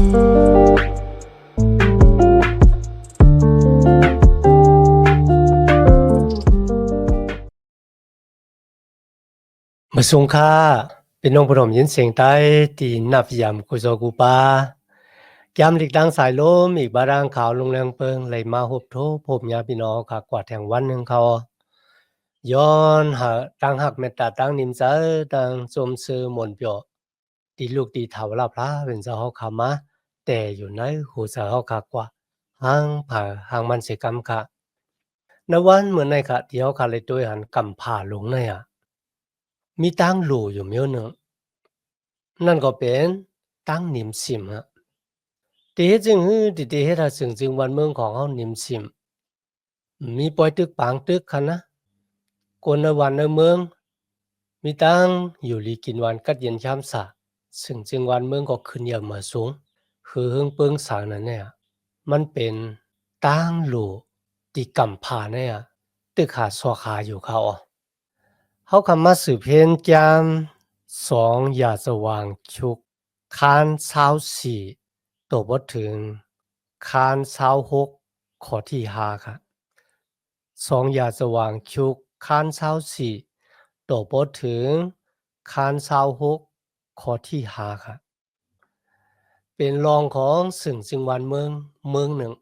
มาส่งค่าเป็นน้องพรหมยินเสียงใต้ตีนับยำกุโซกุปายามหลีกดังสายลมอีกบารางขาวลงแรงเปิงไหลมาหบโทพบญาพี่น้องขากว่าแทงวันหนึ่งเขาย้อนหาดังหักเมตตาดังนิมใจดังสมซื้อหมนเปียวตีลูกตีเถาลาพระเป็นเจ้าเขาขามาแต่อยู่ในหูเสือเขาขากว่าห่างผ่าห่างมันเสกรรมค่ะนวันเหมือนในค่ะที่เขาขาเลยด้วยหันกำผ่าลงในมีตั้งหลู่อยู่เมียวหนึ่งนั่นก็เป็นตั้งนิมซิมตีเฮ็ดจึงฮือตีเฮ็ดให้ซึ่งจึงวันเมืองของเฮานิมซิมมีปอยตึกปางตึกคันนะคนในวันในเมืองมีตั้งอยู่ลีกินวันกัดเย็นชามสะซึ่งจึงวันเมืองก็ขึ้นเยอะมาสูงคือเฮิงเปิงสางนั้นเนี่ยมันเป็นตั้งหลู่ที่กำพาเนี่ยตึกหาสวขาอยู่เขาเฮาคำมาสืบเพ็ญจาม2อย่าสว่างชุกคาน24ตบ่ถึงคาน26ข้อที่5ค่ะ2อย่าสว่างชุกคาน24ตบ่ถึงคาน26ข้อที่5ค่ะเป็นรองของซึ่งจึงวันเมืองหนึ่ง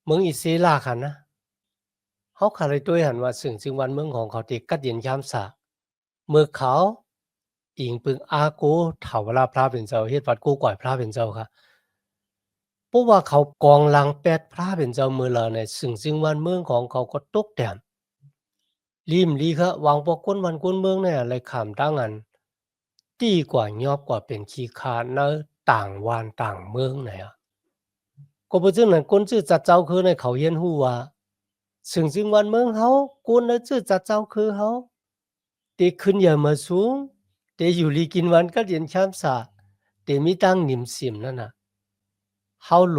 เมืองอิสลาค่ะนะเฮาขาเลยด้วยหันว่าซึ่งจึงวันเมืองของเขาที่กัดเย็นยามสะเมื่อเขาอิงปึงอาโกเถาวราพระเป็นเจ้าเฮ็ดวัดกูก่อยพระเป็นเจ้าค่ะเพราะว่าเขากองหลังแปดพระเป็นเจ้ามือละเนี่ยซึ่งวันเมืองของเขาก็ตกแต่มริมลีค่ะวางปกก้นวันก้นเมืองเนี่ยเลยขามตั้งอันตีกว่ายอบกว่าเป็นขี้ขาดในต่างวานต่างเมืองเนี่ยก็บ่จึงนั้นคนชื่อจัดเจ้าคือในเขาเฮียนฮู้ว่าซึ่งวันเมืองเฮาคนน่ะชื่อจัดเจ้าคือเฮาติขึ้นอย่ามาสูงติอยู่ลีกินวันก็เรียนชามสาติมีตั้งนิมสิมนั่นน่ะเฮาโล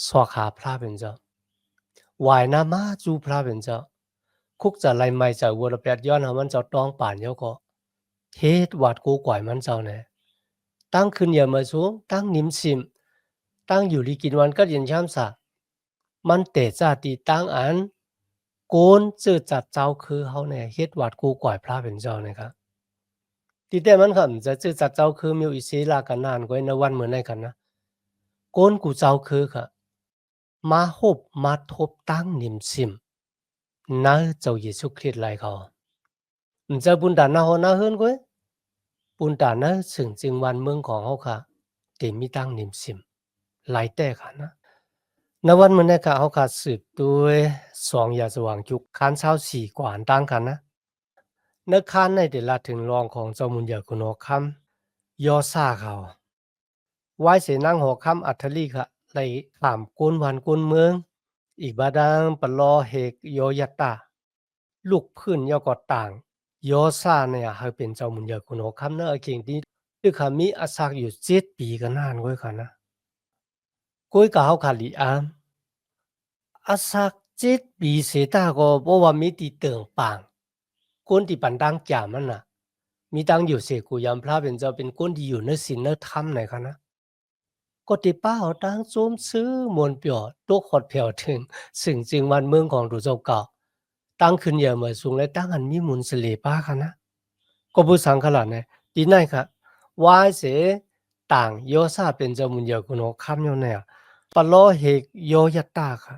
สวขาพระเป็นเจ้าวายนามาจูพระเป็นเจ้าคุกจะไล่ไม่จะวัวละแปดย้อนหามันเจ้าต้องป่านเยาก็เฮ็ดวัดกูก่อยมันเจ้าแน่ตั้งขึ้นอย่ามาสูงตั้งนิมสิมตั้งอยู่ลีกินวันก็เรียนชามสามันแต่จาติตั้งอันโกนจือจัดเจ้าคือเฮาแน่เฮ็ดวัดกูก่อยพระเป็นเจ้านะครับที่แต่มันค่ะจะจือจัดเจ้าคือมีอิสลากันนานกว่าในวันเหมือนในกันนะโกนกูเจ้าคือค่ะมาฮบมาทบตั้งนิมซิมนะเจ้าเยซูคริสต์ไลเขาจะบุญตานาฮอนาเฮิรนกวยบุญตานะซึ่งจึงวันเมืองของเฮาค่ะที่มีตั้งนิมซิมหลายแต่ค่ะนะในวันมื้อนี้ค่ะเฮาค่ะสืบด้วย2อย่าสว่างจุกคัน24กว่าอันตั้งกันนะนึกคันในเดละถึงรองของเจ้ามุญญาคุณอคำยอซ่าเขาไว้เสนั่งหอคำอัทลีค่ะไหลขามกุนวันกุนเมืองอีกบาดังปลอเฮกยอยัตตาลูกพื้นยอก็ต่างยอซ่าเนี่ยให้เป็นเจ้ามุญญาคุณอคำเนอะเก่งที่คือค่ะมีอาศักอยู่7ปีก็นานก้อยค่ะนะก้อยก็เฮาค่ะลีอามอาศัก7ปีเสตาก็บ่ว่ามีติเติงปางคนที่ปันดังจามันน่ะมีตังอยู่เสกูยามพระเป็นเจ้าเป็นคนที่อยู่ในศีลในธรรมไหนคะนะก็ติป้าเอาตังโจมซื้อมวลเปียวตกขอดเพียวถึงสิ่งจริงวันเมืองของดูเจ้าเก่าตั้งขึ้นเยอะเหมือนสูงและตั้งอันมีมุนเสลป้าคะนะก็ผู้สังขลาดเนี่ยดีไหนค่ะวายเสต่างโยซาเป็นเจ้ามุนเยอะกุนโอคำโยเนี่ยปะล้อเฮกโยยัตตาค่ะ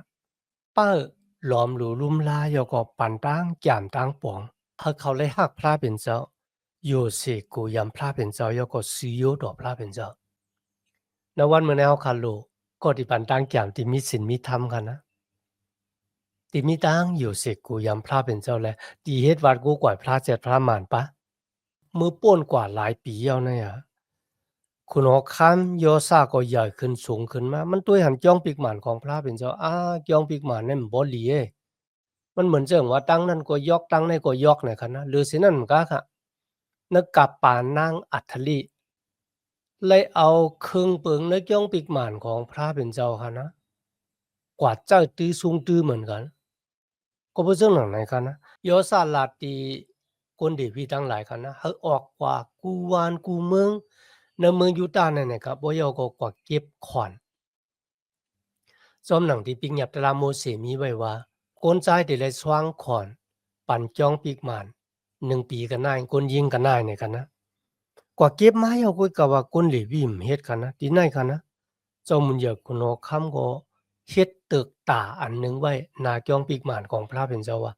ป้าหลอมหลูลุ่มลายก็ปันตั้งแก่มตั้งปองเขาเลยหักพระเป็นเจ้าโยเสกูยำพระเป็นเจ้ายก็ซีโยดอกพระเป็นเจ้าในวันเมื่อแนวคาโลก็ที่ปันตั้งแก่มที่มีศีลมีธรรมกันนะที่มีตั้งอยู่เสกูยำพระเป็นเจ้าแลที่เฮ็ดวัดกูก่อยพระเจ็ดพระหมานปะมือป่นกว่าหลายปีแล้วเนี่ยคุณหอคำโยซาก็ใหญ่ขึ้นสูงขึ้นมามันด้วยหันจ้องปีกหมานของพระเป็นเจ้าจ้องปีกหมานนั่นบ่ดีมันเหมือนเจิงว่าตั้งนั้นก็ยอกตั้งนี้ก็ยอกเนี่ยค่ะนะหรือสินั่นก็ค่ะนึกกับปานนางอัทลีเลยเอาเครื่องเปิงนึกย่องปีกหมานของพระเป็นเจ้าค่ะนะกว่าเจ้าตื้อสูงตื้อเหมือนกันก็บ่เจิงหนังไหนค่ะนะโยซาลาตีคนเดวีทั้งหลายค่ะนะเฮาออกกว่ากูวานกูเมือง ในเมืองยูตาห์นั่นน่ะครับบ่ยอก็กว่าเก็บขอนซ้อมหนังที่ปิกยับตะลาโมเสมีไว้ว่าคนใจายที่ได้สว่างขอนปั่นจ้องปีกหมาน1ปีกันนายคนยิงกันนายเนี่ยกันนะกว่าเก็บมาเอากุยก็ว่าคนเหลวีมเฮ็ดกันนะที่ไหนกันนะเจ้ามุญเหยกคุณอคำก็เฮ็ดตึกตาอันหนึงไว้หน้าจ้องปีกหมานของพระเป็นเจ้าว่า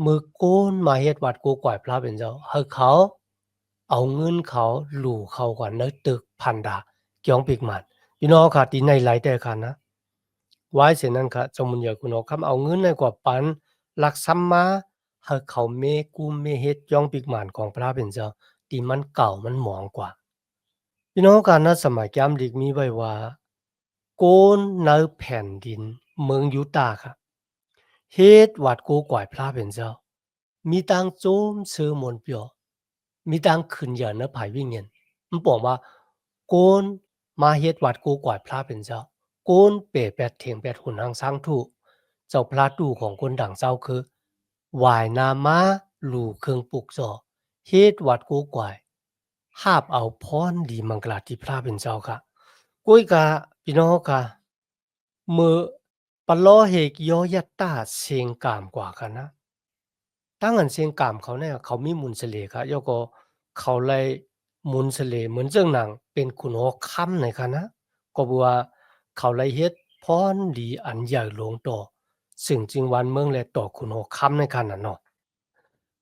มือโกนมาเฮ็ดวัดกูก่อยพระเป็นเจ้าให้เขาเอาเงินเขาหลู่เขาก่อนในตึกพันดาจ้องปีกหมานพี่น้องค่ะที่ไหนหลายแต่กันนะ ไว้เสียนั้นค่ะจงมุญเหยอคุณออกคำเอาเงินในกว่าปันหลักซ้ำมาให้เขาเมกุมเมเฮ็ดย่องปิกหมานของพระเป็นเจ้าที่มันเก่ามันหมองกว่าพี่น้องการณสมัยแก้มดิกมีไว้ว่าโกนในแผ่นดินเมืองยูตาห์ค่ะเฮ็ดวัดโกก่อยพระเป็นเจ้ามีตังโจมเสือมนเปียวมีตังขึ้นเหย่าเนภายวิ่งเงินมันบอกว่าโกนมาเฮ็ดวัดโกก่อยพระเป็นเจ้า โกนเปแปดเถียงแปดหุ่นหางสร้างถูเจ้าพระดูของคนดังเจ้าคือวายนามาหลู่เครื่องปลูกจอเฮ็ดวัดกูกวายหาบเอาพรดีมังกลาที่พระเป็นเจ้าค่ะกุ้ยกะพี่น้องค่ะมือปะล้อเฮกยอยัตตาเสียงกามกว่ากันนะตั้งอันเสียงกามเขาเนี่ยเขามีมุนเสลค่ะยก็เขาเลยมุนเสลเหมือนเจ้าหนังเป็นคุณหอค่ำในค่ะนะ ก็บัวเขาเลยเฮ็ดพรดีอันใหญ่หลวงต่อซึ่งจึงวันเมืองและต่อคุณหอคำในคันน่ะเนาะ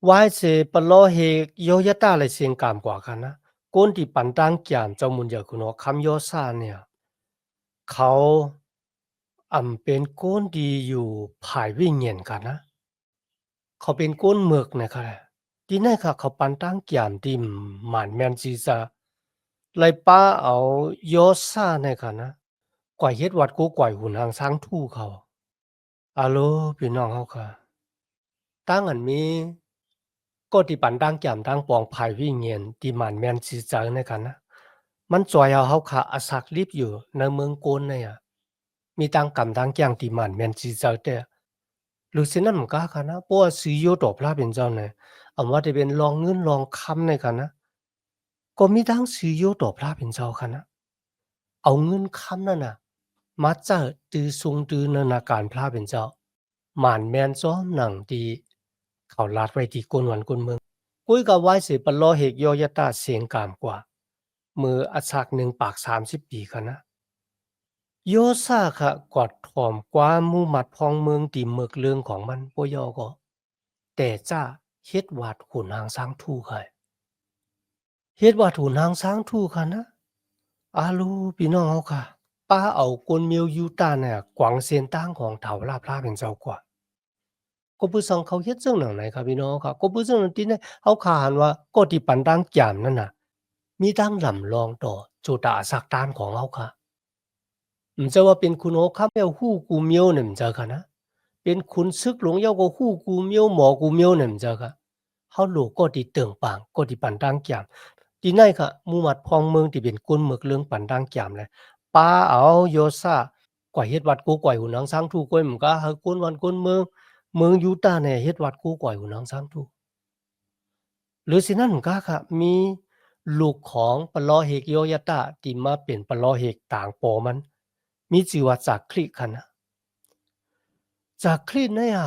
วายเสปะลอเฮโยยะตาเลยเสียงกามกว่ากันนะก้นที่ปันตังจามเจ้ามุนเหยาคุณหอคำโยซาเนี่ยเขาเป็นก้นดีอยู่ภายวิญญาณกันนะเขาเป็นก้นเมือกนะครับที่นั่นค่ะเขาปันตังจามที่หมานแมนจีซาไลป้าเอาโยซาในค่ะนะ กว่าเฮ็ดวัดกูก่อยหุ่นหางช้างทู่เขาอะโลพี่น้องเฮาค่ะตั้งอันมีก็ที่ปันตั้งแก้มตั้งปองภายวิเงียนที่มันแม่นสิเจอในกันนะมันจอยเอาเฮาค่ะอาศักลิบอยู่ในเมืองโกนเนี่ยอะมีตั้งกำตั้งแก้งที่มันแม่นสิเจอแต่หรือสินั้นมันก็ค่ะนะเพราะว่าสิอยู่ต่อพระเป็นเจ้าเนี่ยอำว่าจะเป็นรองเงินรองคำในกันนะก็มีทั้งสิอยู่ต่อพระเป็นเจ้าค่ะนะ เอาเงินคำนั่นน่ะมาเจอตือซุงตือนานาการพระเป็นเจ้าหมานแมนซ้อมหนังดีเขาลาดไว้ที่กวนวันกวนเมืองกุ้ยกับไว้สิปะลอเหกยอยตาเสียงกามกว่ามืออัศกหนึ่งปาก30 ปีค่ะนะโยซาค่ะกอดถอมกว่าหมู่หมัดพองเมืองตีเมือกเรื่องของมันปยอก็แต่จ้าเฮ็ดวาดขุนหางสร้างทู่ค่ะเฮ็ดวาดขุนหางสร้างทู่ค่ะนะอาลูพี่น้องเฮาค่ะ ป้าเอากวนเมียวยูตาเนี่ยกวางเซียนตั้งของเถาลาพลาเป็นเจ้ากว่าก็ผู้สังเขาเฮ็ดจังหนังไหนครับพี่น้องครับก็ผู้สังนั้นที่เนี่ยเขาคาหันว่าก็ที่ปันตั้งจามนั่นน่ะมีตั้งลำลองต่อโจตาสักตานของเขาค่ะจะว่าเป็นคุณโอคำเมียวฮู้กูเมียวเนี่ยมันจะค่ะนะเป็นคุณซึกหลวงเยาก็ฮู้กูเมียวหมอกูเมียวเนี่ยมันจะค่ะเขาโลกก็ที่เติงปางก็ที่ปันตั้งจามที่ไหนค่ะหมู่หมัดพองเมืองที่เป็นกุนเมือกเรื่องปันตั้งจามเลยป้าเอาโยซา กว่าเฮ็ดวัดกูก่อยหูนางช้างทูกล้วยมันก็เฮากวนวันกวนเมืองยูตาห์เนี่ยเฮ็ดวัดกูก่อยหูนางช้างทูหรือสินั้นมันก็ค่ะมีลูกของปะลอเฮกโยยะตะที่มาเป็นปะลอเฮกต่างปอมันมีชื่อว่าจากคริคันนะจากคริเนี่ย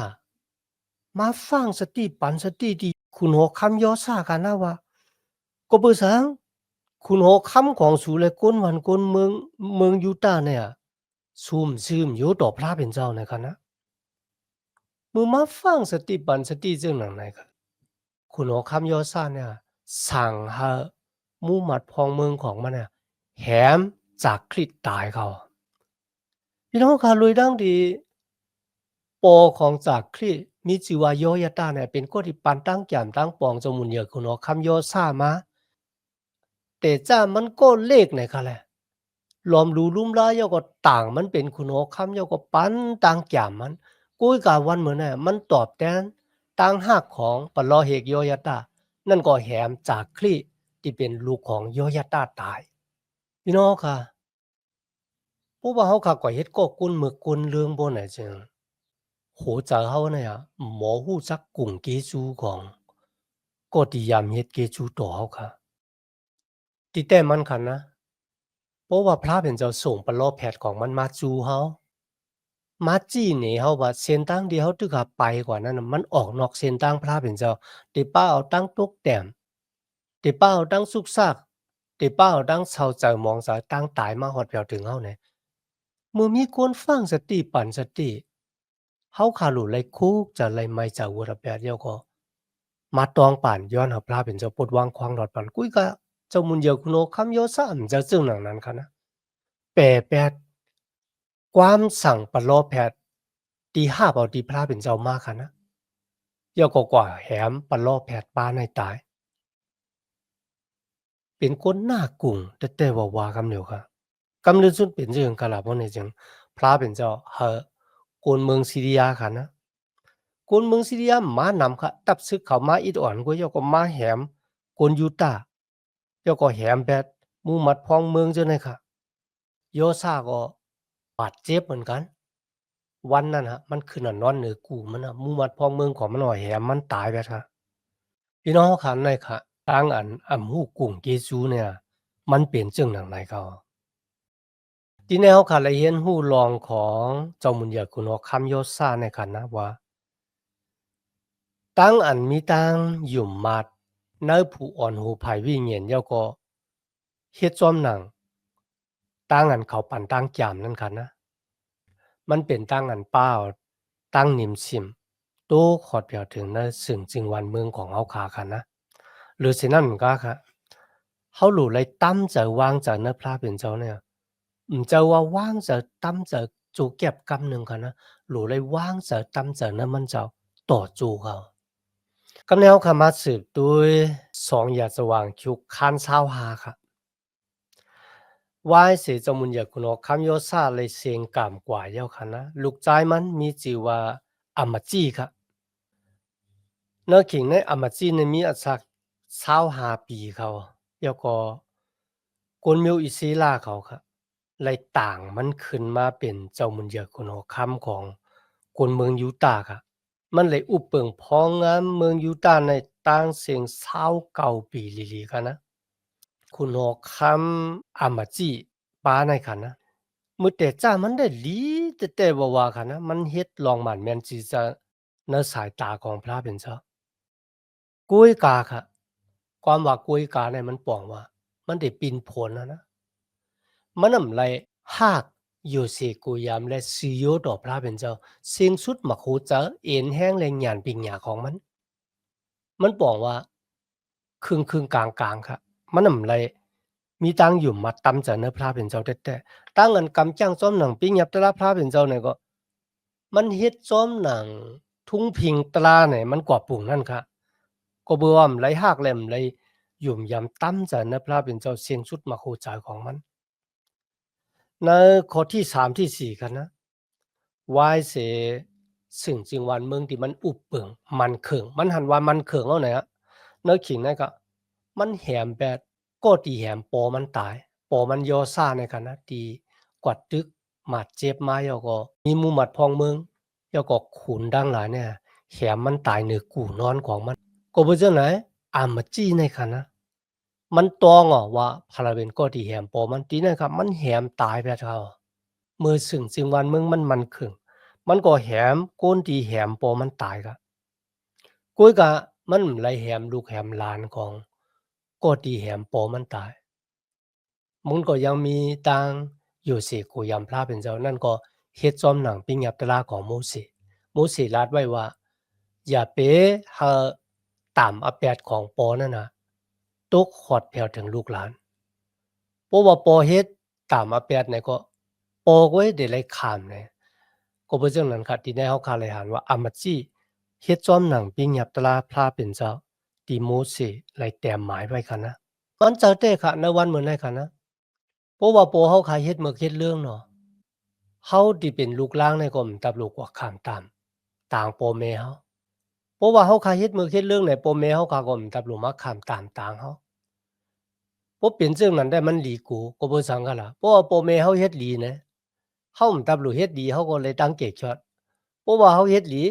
มาฟังสติปันสติที่คุณหอคำยอซากันนะว่าก็เบอสังคุณหอคำของสูเลยกวนวันกวนเมืองยูตาห์เนี่ยซุ่มซึมอยู่ต่อพระเป็นเจ้าในคันนะ มือมาฟังสติปันสติเจ้าหนังไหนครับคุณหอคำยอซ่าเนี่ยสั่งให้หมู่หมัดพองเมืองของมันเนี่ยแหมจากคลิดตายเขาพี่น้องคาลุยดังดีปอของจากคลิดมีชื่อว่าโยยะตาเนี่ยเป็นคนที่ปันตั้งแก้มตั้งปองจมุนเหยอะคุณหอคำยอซ่ามาแต่จ้ามันก็เลขไหนคะแหละลอมรู้ลุ่มล้ายาก็ต่างมันเป็นคุณหอคำยาก็ปันตั้งแก้มมันกุ้ยกาวันเหมือนน่ะมันตอบแทนต่างหากของปะลอเฮกโยยะตานั่นก็แหมจากคลิที่เป็นลูกของโยยะตาตายพี่น้องค่ะผู้ว่าเฮาค่ะก็เฮ็ดก็กุนมึกกุนเรื่องบ่น่ะจึงโหจักเฮาเนี่ยบ่ฮู้จักกุ้งเกจูของก็ที่ยามเฮ็ดเกจูต่อเฮาค่ะ ติแต่มันคันนะเพราะว่าพระเป็นเจ้าส่งประโลกแพทย์ของมันมาจูเฮามาจี้หนีเฮาว่าเส้นทางที่เฮาตึกหาไปกว่านั้นน่ะมันออกนอกเส้นทางพระเป็นเจ้าติป้าเอาตั้งตกแต้มติป้าเอาตั้งสุกซากติป้าเอาตั้งเซาเจอมองสายตั้งตายมาฮอดแผ่วถึงเฮาเนี่ยเมื่อมีคนฟังสติปันสติเฮาขาหลุไลคุกจะไลไม่จะวัวระแปดเดียวก็มาตองป่านย้อนหาพระเป็นเจ้าปดวางควางดอดปันกุ้ยกะเจ้ามุนเดียวคุโนคำโยซะจะจึงหนังนั้นคะนะแปรแปดความสั่งปะโลแพทย์ตีห้าเอาตีพระเป็นเจ้ามาค่ะนะเยาก็กว่าแหมปะโลแพทย์ป้าในตายเป็นคนหน้ากุ่งแต่ว่าคำเดียวค่ะกำเนิดสุดเป็นเรื่องกะลาบ่ในจังพระเป็นเจ้ากวนเมืองซีเรียค่ะนะกวนเมืองซีเรียมานำค่ะตับซึกเขามาอิดอ่อนก็เยาก็มาแหมกวนยูตาห์เยาก็แหมแบดหมู่มัดพ้องเมืองจังได๋ค่ะโยซาก็บาดเจ็บเหมือนกัน วันนั้นครับมันขึ้นนอนเหนือกูมันน่ะหมู่มัดพ้องเมืองของมันว่าแหมมันตายไปครับพี่น้องเขาคันได้ค่ะทางอันฮู้กุ้งเยซูเนี่ยมันเป็นจั่งหนังไหนเขาที่แนวคันละเรียนฮู้รองของเจ้ามุนยาคุณว่าคำโยซาในคันนะว่าตั้งอันมีตั้งหยุ่มมัดในผู้อ่อนหูภายวิญญาณแล้วก็เฮ็ดจอมหนังตั้งอันเขาปั่นตั้งจามนั่นคันนะ มันเป็นตั้งอันเป้าตั้งนิมชิมตู้ขอดเปียวถึงในสึ่งจึงวันเมืองของเฮาคาค่ะนะหรือสินั่นก็ค่ะเฮาหลู่เลยตั้มจะวางจะเนื้อพระเป็นเจ้าเนี่ยจะว่าว่างจะตั้มจะจูเก็บกำหนึ่งค่ะนะหลู่เลยว่างจะตั้มจะเนื้อมันเจ้าต่อจูเขากำแนวค่ะมาสืบด้วยสองอย่าสว่างชุกคันเศร้าหาค่ะว่ายเสจมุนอยากคุณอคำโยซาเลยเสียงกามกว่าเย้าค่ะนะลูกใจมันมีจีว่าอามาจีค่ะ เนื้อขิงในอามาจีในมีอาศัก25ปีเขาแล้วก็กวนมิวอิซีลาเขาค่ะไล่ต่างมันขึ้นมาเป็นเจ้ามุนเยอะคนหัวค่ำของคนเมืองยูตาห์ค่ะมันเลยอุปเปิงพ้องงามเมืองยูตาห์ในต่างเสียง29ปีลีๆค่ะนะคุณหัวค่ำอามาจีป้าในค่ะนะมื้อแต่จ้ามันได้หลีแต่ว่าๆค่ะนะมันเฮ็ดลองหมั่นแม่นสิจะในสายตาของพระเป็นเจ้า กุ้ยกาค่ะความว่ากุ้ยกาเนี่ยมันป้องว่ามันได้ปีนผลอะนะมันนำไรหากอยู่สิกุยามและสิโยต่อพระเป็นเจ้าสิ่งสุดมักฮู้จะเอ็นแห้งแรงหยานปิงหยาของมันป้องว่าครึ่งๆกลางๆค่ะมันนำไรมีตังอยู่มาตำจะเนื้อพระเป็นเจ้าแต่ตั้งอันกำจังซ้อมหนังปิงยับแตละพระเป็นเจ้าเนี่ยก็มันเฮ็ดซ้อมหนังทุ่งพิงตราเนี่ยมันกว่าปุ่งนั่นค่ะ ก็บ่ว่าไหลหากแหลมไหลหยุ่มยำตั้มจะนะพระเป็นเจ้าเสียงสุดมาโคจายของมันในข้อที่3ที่4กันนะวายเสซึ่งจึงวันเมืองที่มันอุบเปิงมันเขิงมันหันว่ามันเขิงเอาไหนอะเนื้อขิงนั่นก็มันแหมแบดก็ตีแหมปอมันตายปอมันยอซ่าในกันนะตีกวัดตึกหมัดเจ็บมาแล้วก็มีหมู่หมัดพองเมืองแล้วก็ขุนดังหลายเนี่ยแหมมันตายเหนือกู่นอนของมัน ก็บ่จั่งไหนอามาจี้ในคันนะมันตองอ่ะว่าพาราเวนก็ที่แหมปอมันตีนั่นครับมันแหมตายไปเท่าเมื่อซึ่งจึงวันเมืองมันขึงมันก็แหมก้นที่แหมปอมันตายกะกุ้ยกะมันไหลแหมลูกแหมหลานของก็ที่แหมปอมันตายมันก็ยังมีตังอยู่สิกูยามพระเป็นเจ้านั่นก็เฮ็ดจอมหนังปิงยับตะลาของโมเสลาดไว้ว่าอย่าไปหาตามอาแปดของปอนั่นน่ะตกฮอดแผ่วถึงลูกหลานเพราะว่าปอเฮ็ดตามอาแปดเนี่ยก็ปอก็เฮ็ดได้หลายข้ามเนี่ยก็บ่จั่งนั้นค่ะที่ในเฮาคาเลยหานว่าอามาจี้เฮ็ดจอมหนังปิงยับตะลาพระเป็นเจ้าที่โมเสไล่แต้มหมายไว้ค่ะนะมันจะได้ค่ะในวันเหมือนได้ค่ะนะเพราะว่าปอเฮาคาเฮ็ดเมือกเฮ็ดเรื่องเนาะ เฮาที่เป็นลูกหลางในก็ตับลูกกว่าข้ามตามต่างพ่อแม่เฮาเพราะว่าเฮาคาเฮ็ดมือเฮ็ดเรื่องไหนพ่อแม่เฮาคาก็ตับลูกมาข้ามตามต่างเฮาบ่เป็นจั่งนั้นได้มันดีกูก็บ่ซังกะล่ะเพราะว่าพ่อแม่เฮาเฮ็ดดีนะเฮาตับลูกเฮ็ดดีเฮาก็เลยตั้งเกกชอดเพราะว่าเฮาเฮ็ดดี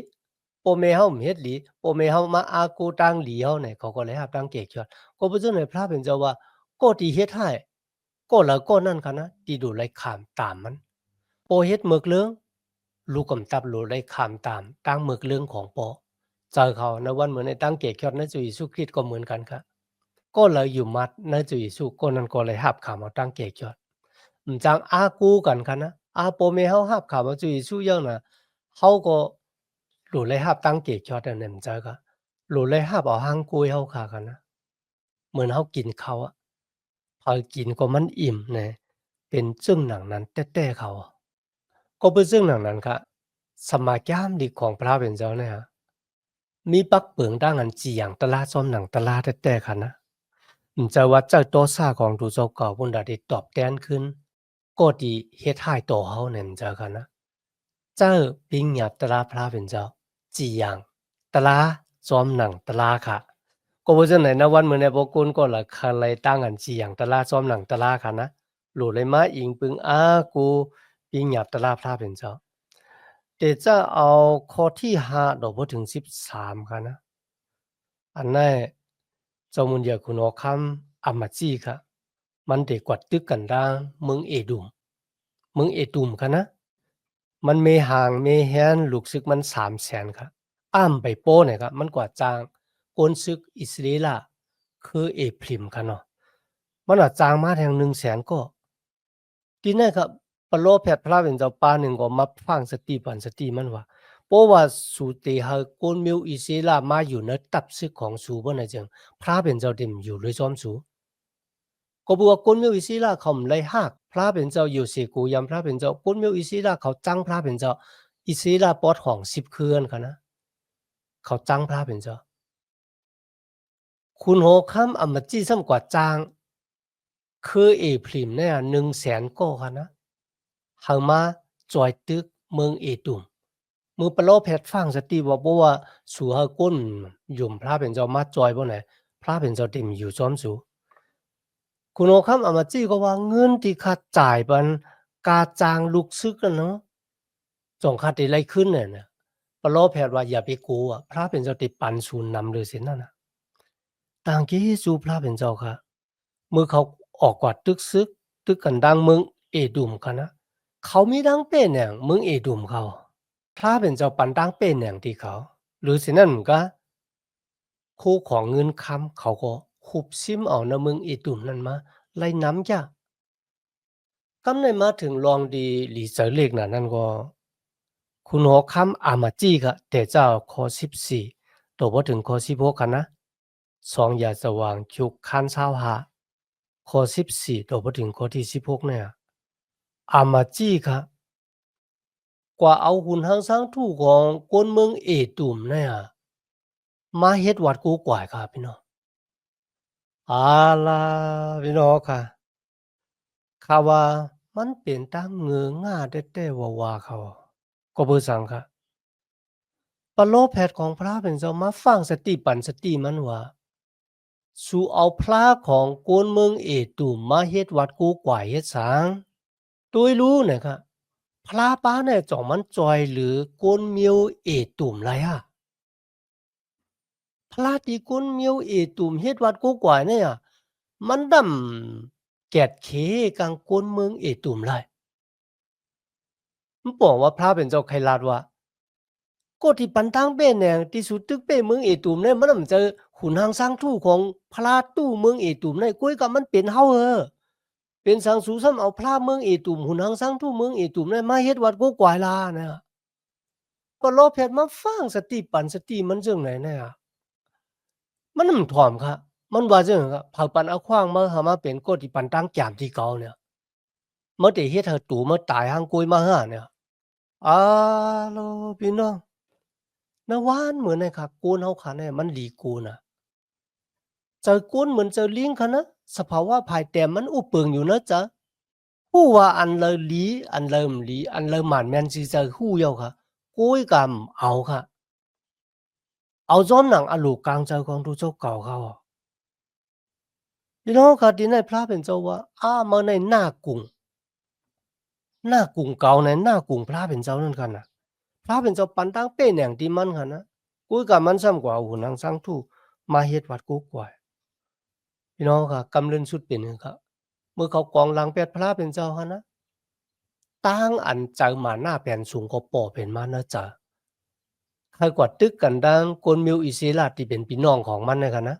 พ่อแม่เฮาบ่เฮ็ดดีพ่อแม่เฮามาอากูตั้งดีเฮาเนี่ยเขาก็เลยรับตั้งเกกชอดก็บ่จั่งไหนพระเป็นเจ้าว่า ก็ตีเฮ็ดให้ก็แล้วก็นั่นค่ะนะตีดูไล่ขามตามมันโปเฮ็ดหมึกเรื่องลูกกำตับรู้ไล่ขามตามตั้งหมึกเรื่องของปอเจอเขาในวันเหมือนในตั้งเกยอดในจุยสุคริตก็เหมือนกันค่ะก็เลยอยู่มัดในจุยสุก็นั่นก็เลยหับขามเอาตั้งเกยอดจังอากูกันค่ะนะอาโปเมเฮาหับขามเอาจุยสุยังน่ะเฮาก็รู้เลยหับตั้งเกยอดอันนั้นเจอก็รู้เลยหับเอาหางกุยเฮาค่ะกันนะเหมือนเฮากินเขาอะ พอกินก็มันอิ่มนะเป็นซึ่งหนังนั้นแต้ๆเขาก็เป็นซึ่งหนังนั้นค่ะสมาจามดีของพระเป็นเจ้าเนี่ยมีปักเปิงด้านอันจีอย่างตลาดซ้อมหนังตลาดแต้ๆค่ะนะจะว่าเจ้าโตซาของดูเจ้าเก่าบุญดาได้ตอบแทนขึ้นก็ดีเฮ็ดให้โตเฮานั่นเจ้าค่ะนะเจ้าปิงหยับตลาพระเป็นเจ้าจีอย่างตลาซ้อมหนังตลาค่ะ ก็บ่จั่งไหนนะวันมื้อนี้บ่กุนก็ละคันไลตั้งอันสิหยังตะลาซ้อมหนังตะลาค่ะนะหลู่เลยมาอิงปึงอากูปิงหยับตะลาพระเป็นเจ้าแต่จะเอาข้อที่5ดอกบ่ถึง13ค่ะนะอันนั้นเจ้ามุนยาคุณออคำอามาจีค่ะมันได้กวัดตึกกันดางเมืองเอดุมค่ะนะมันเมหางเมแฮนลูกศึกมัน300,000ค่ะอ้ำไปโป้เนี่ยครับมันกว่าจ้างกนศึกอิสราเอลอะคือเอพริมค่ะเนาะมันว่าจ้างมาแทง100,000ก็ทีนั้นครับปะโลแพทย์พระเป็นเจ้าป่าหนึ่งก็มาฟังสติปันสติมันว่าเพราะว่าสูติหากนมิวอิสราเอลมาอยู่ในตับซึกของสูบ่นะจังพระเป็นเจ้าเต็มอยู่เลยซ้อมสูก็บอกว่ากนมิวอิสราเอลเขาไม่ไหักพระเป็นเจ้าอยู่เสกูยามพระเป็นเจ้ากนมิวอิสราเอลเขาจังพระเป็นเจ้าอิสราเอลปอดของ10คืนค่ะนะเขาจังพระเป็นเจ้า คุณโหคำอำมาจี้ซ้ำกว่าจ้างคือเอพริมเนี่ย100,000ก็ค่ะนะเฮามาจอยตึกเมืองเอตุมมือปะโลแพทย์ฟังสติว่าบ่ว่าสู่เฮาก้นยุ่มพระเป็นเจ้ามาจอยบ่ไหนพระเป็นเจ้าเต็มอยู่ซ้อมสู่คุณโอคำอำมาจี้ก็ว่าเงินที่ค่าจ่ายปันกาจ้างลูกซึกอะเนาะจ่องค่าได้ไล่ขึ้นเนี่ยปะโลแพทย์ว่าอย่าไปกลัวพระเป็นเจ้าติปันศูนย์นำเลยเสียนั่นน่ะ ต่างที่สู่พระเป็นเจ้าค่ะเมื่อเขาออกกวาดตึกซึกตึกกันดังเมืองเอดุมค่ะนะเขามีดังเป็นแหน่งเมืองเอดุมเขาพระเป็นเจ้าปันดังเป็นแหน่งที่เขาหรือสินั่นก็คู่ของเงินคำเขาก็ขุบซิมเอาในเมืองเอดุมนั่นมาไล่น้ำจ้ะกำในมาถึงลองดีหลีเสอเล็กน่ะนั่นก็คุณหัวคำอามาจี้ค่ะแต่เจ้าข้อ14ตัวพอถึงข้อ16ค่ะนะสองอย่าสว่างจุกคันเศร้าหา ข้อ14ต่อไปถึงข้อที่16เนี่ยอามาจี้ครับกว่าเอาหุ่นหังสังทู่ของกวนเมืองเอตุ่มเนี่ยมาเฮ็ดวัดกูกวายครับพี่น้องอาล่ะพี่น้องค่ะข่าวว่ามันเป็นตาเงือง่าแต้ๆว่าเขาก็บ่ซังค่ะปะโลแพทย์ของพระเป็นเจ้ามาฟังสติปันสติมันว่าสู่เอาพระของกวนเมืองเอตุ่มมาเฮ็ดวัดกูกวายเฮ็ดสร้างโดยรู้นะครับ พระป้าเนี่ยจ่องมันจอยหรือกวนเมียวเอตุ่มไรอะพระที่กวนเมียวเอตุ่มเฮ็ดวัดกูกว่าเนี่ยมันดำแกดเขกังกวนเมืองเอตุ่มไรมันบอกว่าพระเป็นเจ้าไคลาดว่าก็ที่ปันตังเป็นเนี่ยที่สุดตึกเป้เมืองเอตุ่มเนี่ยมันนำเจอขุนหางสร้างทู่ของพระตู้เมืองเอตุ่มเนี่ยกุ้ยกับมันเป็นเฮาเป็นสังสูซ้ำเอาพระเมืองเอตุ่มขุนหางสร้างทู่เมืองเอตุ่มเนี่ยมาเฮ็ดวัดกูกว่าลาเนี่ยก็โลเพชรมาฟังสติปันสติมันจังไหนเนี่ยมันนำถ่อมครับมันว่าจังครับเผาปันเอาขว้างมาหามาเป็นกฎที่ปันตั้งแก้มที่เก่าเนี่ยมาได้เฮ็ดให้ตู่มาตายหังกุยมาหาเนี่ยอาโลพี่น้องนาวานเหมือนไอ้ค่ะกูนเฮาค่ะเนี่ยมันหลีกูน่ะเจอกูนเหมือนเจอลิงค่ะนะสภาวะภายแต้มมันอุเปิงอยู่นะจ๊ะฮู้ว่าอันเลอหลีอันเลิมหลีอันเลอหมานแม่นสิเจอฮู้เย้าค่ะกุยกำเอาค่ะเอาจอมหนังอะลูกกลางใจของทุเจ้าเก่าเขาอะ พี่น้องค่ะที่ในพระเป็นเจ้าว่ามาในหน้ากรุงหน้ากรุงเก่าในหน้ากรุงพระเป็นเจ้านั่นกันน่ะพระเป็นเจ้าปันตั้งเป้แหน่งที่มันค่ะนะกุ้ยกับมันซ้ำกว่าหุ่นนางสังทูมาเฮ็ดวัดกูกวย พี่น้องค่ะกำลังสุดเป็นครับเมื่อเขากองหลังเป็ดพระเป็นเจ้าค่ะนะตั้งอันเจอมาหน้าแผ่นสูงก็ป่อเป็นมานะจ๊ะใครกว่าตึกกันดังกนมิวอิสราที่เป็นพี่น้องของมันนะคะนะ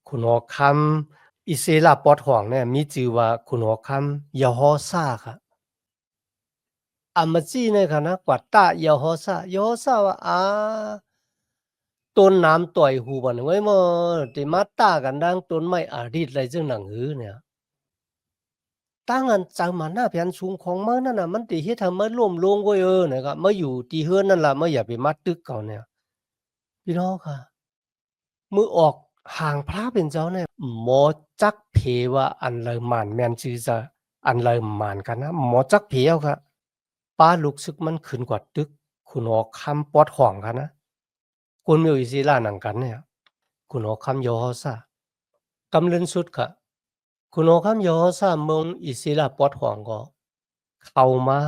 คุณหอคำอิสราปอดห่องเนี่ยมีชื่อว่าคุณหอคำยาฮอซาค่ะอามาจีเนี่ยค่ะนะกว่าตายาฮอซายาฮอซาว่าต้นน้ำต่อยหูบันไว้มาที่มาตากันดังต้นไม้อาริดอะไรจึงหนังหือเนี่ยตั้งอันจังมาหน้าแผ่นสูงของมันนั่นน่ะมันติเฮ็ดให้มันล่มลงไว้นะครับมาอยู่ที่เฮือนนั่นล่ะมาอย่าไปมาตึกเขาเนี่ยพี่น้องค่ะมือออกห่างพระเป็นเจ้าเนี่ยหมอจักเพว่าอันเลยหมานแม่นชื่อจะอันเลยหมานกันนะหมอจักเพเอาค่ะป้าลุกซึกมันขึ้นกว่าตึกคุณออกคำปอดห่องค่ะนะคุณมีอิสิลาหนังกันเนี่ยคุณออกคำยอซากำเลินสุดค่ะคุณออกคำยอซามงอิสิลาปอดห่องก็เข้ามา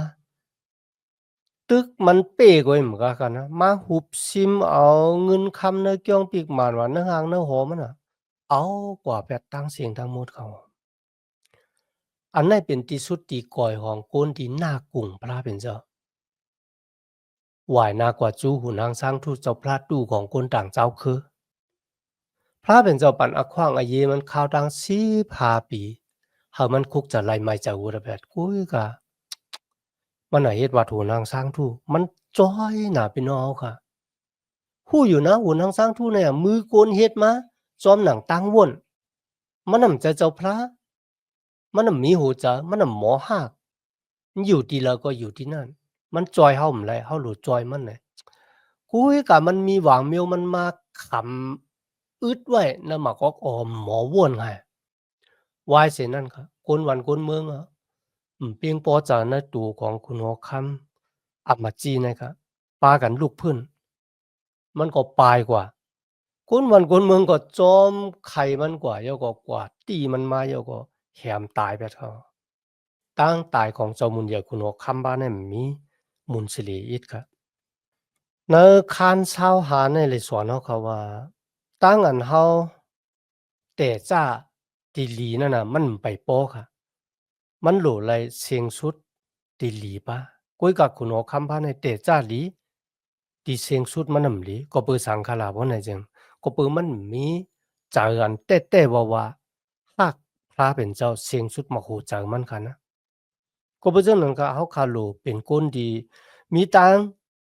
ตึกมันเป้กว่าเหมือนกันนะมาหุบซิมเอาเงินคำในเกี่ยงปีกหมานว่าเนื้อหางเนื้อหอมันอ่ะ เอากว่าแปดตั้งเสียงทั้งหมดเขาอันนั้นเป็นที่สุดที่ก่อยของคนที่น่ากุ่งพระเป็นเจ้าหวายนากว่าจูหุนหางสร้างทูตเจ้าพระดูของคนต่างเจ้าคือพระเป็นเจ้าปันอขว้างอาเยมันข้าวดัง45 ปีหามันคุกจะไล่ไม่จากอุระแบบกุ้ยกะมันไหนเฮ็ดวัดหุนหางสร้างทูมันจ้อยหนาพี่น้องค่ะฮู้อยู่นะหุนหางสร้างทูเนี่ยมือโกนเฮ็ดมาจอมหนังตั้งว่นมันนำใจเจ้าพระมันน่ะมีหูจามันน่ะหมอหาก มันอยู่ที่เราก็อยู่ที่นั่น มันจอยเฮาบ่ได้เฮาหลุดจอยมันน่ะกูยกะมันมีหวังเมียวมันมาขำอึดไว้แล้วหมากอกออมหมอว่วนไงวายเสียนั่นค่ะคนวันคนเมืองอะเพียงพอจะในตู่ของคุณหอคำอับมาจีนะครับปากันลูกพื้นมันก็ปลายกว่าคนวันคนเมืองก็จอมไข่มันกว่าเยาก็กว่าตีมันมาเยาก็แหมตายไปเถอะ ตั้งตายของเจ้ามุนเหยียคุณหัวคำบ้านเนี่ยมีมุนสิริอิดครับในคานเช้าหาในเลยสอนเขาว่าตั้งอันเฮาแต่จ้าตีหลีนั่นน่ะมันไปโป้ค่ะมันโหลไรเสียงสุดตีหลีปะกุ้ยกับคุณหัวคำบ้านในแต่จ้าหลีตีเสียงสุดมันนำหลีก็เปิดสังขารบ่ไหนจังก็เปิดมันมีจากันแต่ว่าหากพระเป็นเจ้าเสียงสุดมาโหจามันค่ะนะ ก็บ่จั่งนั้นก็เฮาคาโลเป็นคนที่มีตัง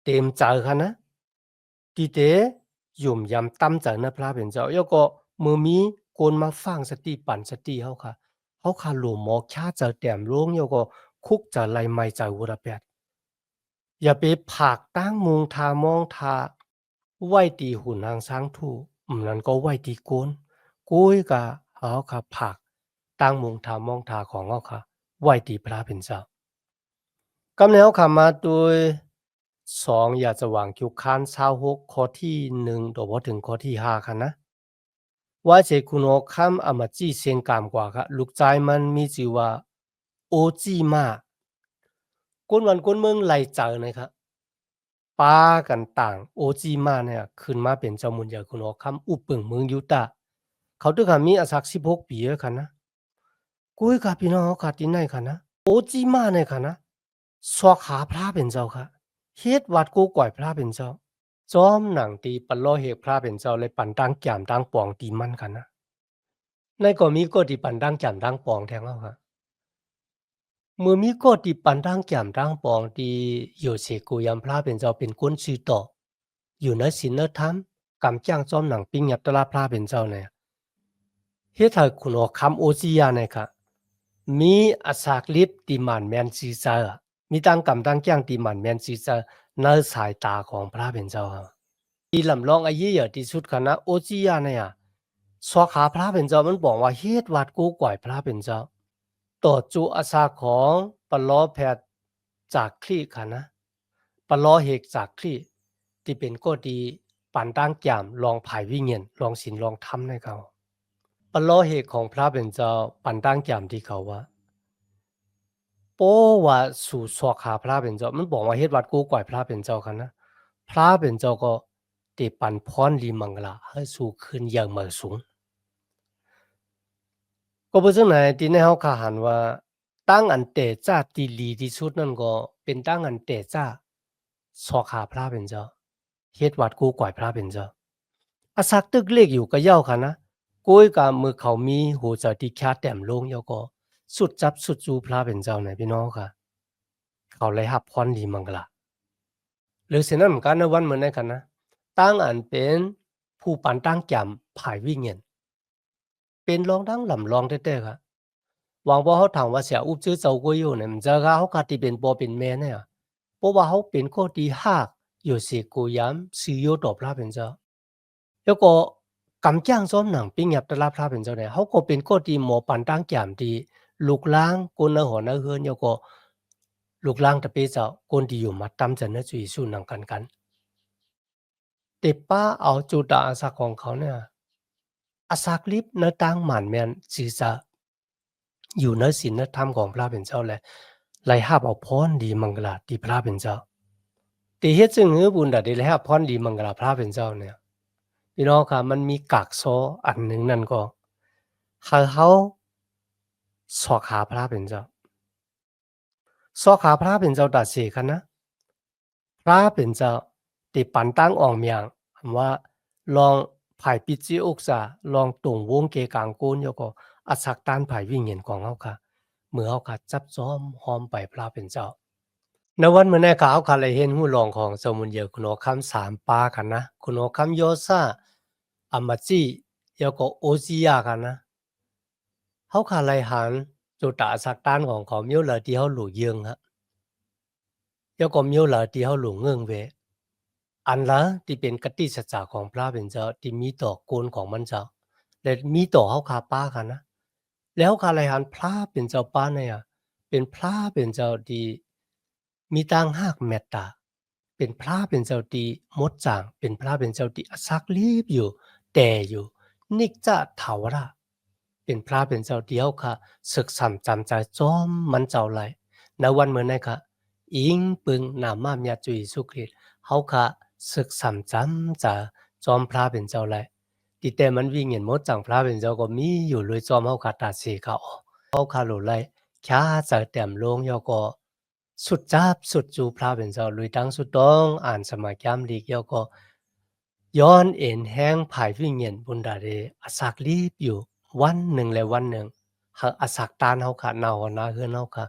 เต็มใจค่ะนะที่เตยุ่มยำต้ำใจนะพระเป็นเจ้าแล้วก็เมื่อมีคนมาฟังสติปันสติเฮาค่ะเฮาคาโลหมอค่าจะแต้มลงแล้วก็คุกจะไล่ไม่ใจหัวระแปดอย่าไปผากตั้งมุงทามองทาไว้ตีหุ่นหางช้างทู่นั้นก็ไว้ตีโกนกุ้ยกะเฮาค่ะผากตั้งมุงทามองทาของเฮาค่ะไว้ตีพระเป็นเจ้า กำแนวขามาโดย2อยากจะหวังคิวคาน26ข้อที่1โดยบ่ถึงข้อที่5ค่ะนะว่าเจคุณโอคัมอามาจีเสียงกามกว่าค่ะลูกใจมันมีชื่อว่าโอจิมาคนวันคนเมืองไหลเจอนะครับป้ากันต่างโอจิมาเนี่ยขึ้นมาเป็นเจ้ามุนใหญ่คุณโอคัมอุปึงเมืองยูตาเขาตึกหามีอาศัก16ปีแล้วค่ะนะกุยกับพี่น้องเขาขาดที่ไหนค่ะนะโอจิมาเนี่ยค่ะนะสวาขาพระเป็นเจ้าค่ะ เฮ็ดวัดกูก่อยพระเป็นเจ้าจอมหนังตีปันโลเหกพระเป็นเจ้าเลยปันตั้งแก้มตั้งปองตีมันกันนะในก็มีก็ที่ปันตั้งแก้มตั้งปองแทงเอาค่ะเมื่อมีก็ที่ปันตั้งแก้มตั้งปองที่อยู่เสกูยามพระเป็นเจ้าเป็นคนชื่อต่ออยู่ในศีลธรรมกำจ้างจอมหนังปิ้งยับตลาพระเป็นเจ้าเนี่ยเฮ็ดให้คุณออกคำโอจิยาเนี่ยค่ะมีอาสากลิบที่หมันแมนซีซามีตั้งกำตั้งแจ้งที่หมันแมนซีซาในสายตาของพระเป็นเจ้าค่ะ ที่ลำลองอายุเยอะที่สุดคณะโอจิยาเนี่ยสวาขาพระเป็นเจ้ามันบอกว่าเฮ็ดวัดกูก่อยพระเป็นเจ้าต่อจูอาสาของปลอแพทย์จากคลี่ค่ะนะปลอเหกจากคลี่ที่เป็นก็ดีปันตั้งแก้มลองภายวิเงียนลองศีลลองธรรมในเขาปลอเหกของพระเป็นเจ้าปันตั้งแก้มที่เขาว่าโป้ว่าสู่สวาขาพระเป็นเจ้ามันบอกว่าเฮ็ดวัดกูก่อยพระเป็นเจ้าค่ะนะพระเป็นเจ้าก็ ติปันพรลีมังลาให้สู่ขึ้นอย่างเหมือสูง ก็บ่จั่งไหนที่แนวเขาหันว่าตั้งอันแต่จ้าที่ดีที่สุดนั่นก็เป็นตั้งอันแต่จ้าสอกหาพระเป็นเจ้าเฮ็ดวัดกูก่อยพระเป็นเจ้าอาศักตึกเลขอยู่ก็เย้าค่ะนะกุ้ยก็มือเขามีหูเจ้าที่คาแต้มลงเย้าก็สุดจับสุดจูพระเป็นเจ้าน่ะพี่น้องค่ะเขาเลยรับพรดีมั่งกะล่ะหรือฉะนั้นเหมือนกันในวันเหมือนนั้นกันนะตั้งอันเป็นผู้ปันตั้งแจ่มภายวิญญาณเป็นรองทั้งลำรองแท้ๆค่ะ หวังว่าเขาถามว่าเสียอุบชื่อเจ้ากุยอยู่เนี่ยมันจะเขาขาที่เป็นปอเป็นแม่เนี่ยเพราะว่าเขาเป็นข้อที่หักอยู่สิกุยามสิโยตอบรับเป็นเจ้าแล้วก็กำจ้างซ้อมหนังปิ้งหยับตะรับพระเป็นเจ้าเนี่ยเขาก็เป็นข้อที่หมอปันตั้งแก่มที่ลูกล้างคนในหอในเฮือนแล้วก็ลูกล้างตะเปเจ้าคนที่อยู่มาตำจะเนื้อจุยสู้หนังกันแต่ป้าเอาจุดอาศักของเขาเนี่ยอาศักลิบเนื้อตั้งหมันแมนศีรษะ อยู่ในศีลธรรมของพระเป็นเจ้าแลไล่รับเอาพรดีมังกลาที่พระเป็นเจ้าที่เฮ็ดซึ่งหือบุญดะได้รับพรดีมังกลาพระเป็นเจ้าเนี่ยพี่น้องครับมันมีกากโซอันหนึ่งนั่นก็คือเขาสอกหาพระเป็นเจ้าสอกหาพระเป็นเจ้าตัดสิกันนะพระเป็นเจ้าที่ปันตั้งออกเมียงคำว่าลองภายปิจิอุกษาลองตรงวงเกกางโกนแล้วก็อสักตานภายวิญญาณของเฮาค่ะเมื่อเฮาค่ะจับจ้อมหอมไปพระเป็นเจ้า ในวันเมื่อในข่าวคาเลยเห็นหูลองของสมุนเยอคุณโอคำสามปากันนะคุณโอคำโยซาอามาจิยก็โอซิยากันนะเขาคาเลยหันจุดตาสักตานของเขามีเลยที่เขาหลู่เยืองฮะยก็มีเลยที่เขาหลู่เงื่องเวอันละที่เป็นกติสัจจะของพระเป็นเจ้าที่มีต่อโกนของมันเจ้าและมีต่อเขาคาป้ากันนะแล้วคาเลยหันพระเป็นเจ้าป้าเนี่ยเป็นพระเป็นเจ้าที่มีต่างหากเมตตา เป็นพระเป็นเจ้าตีมดจางเป็นพระเป็นเจ้าตีอสักลีบอยู่แต่อยู่นิกจะเถาระเป็นพระเป็นเจ้าเดียวค่ะศึกษาจำใจจอมมันเจ้าไหลในวันเมื่อนั้นค่ะอิงปึงนามมาเมียจุยสุคริตเขาค่ะศึกษาจำจะจอมพระเป็นเจ้าไหลติแต่มันวิ่งเห็นมดจังพระเป็นเจ้าก็มีอยู่เลยจอมเขาค่ะตัดสีเขาเขาค่ะหลุไหลแค่จะแต้มลงยอก็สุดจับสุดจูพระเป็นเจ้าลุยตั้งสุดต้องอ่านสมัยยามลีกยอก็ย้อนเอ็นแห้งภายวิ่งเงียนบุญดาเรอสักลีบอยู่วันหนึ่งและวันหนึ่งหากอสักตานเฮาค่ะเนานาเฮือนเฮาค่ะ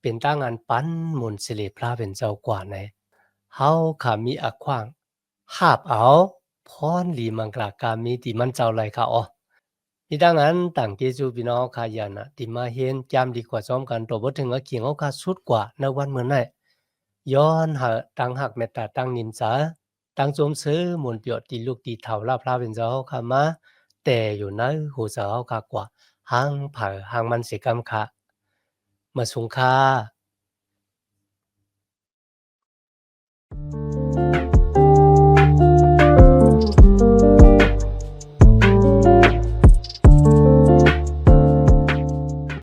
เป็นตั้งอันปั้นมุนสิริพระเป็นเจ้ากว่าในเฮาค่ะมีอักขวางหาบเอาพรหลีมังกลากามีที่มันเจ้าไหลค่ะอ๋อ มีดังนั้นต่างเกจูพี่น้องคายันน่ะที่มาเห็นจำดีกว่าซ้อมกันตัวบ่ถึงว่าเขียงเอาคาสุดกว่าในวันเหมือนนั้นย้อนหาตั้งหักเมตตาตั้งนิมสาตั้งสมซื้อมนต์เปียวตีลูกตีเฒ่าลาพระเป็นเจ้าคามาแต่อยู่ในหูเสาคากว่าหางเผาหางมันสิกรรมคะมาสุงคา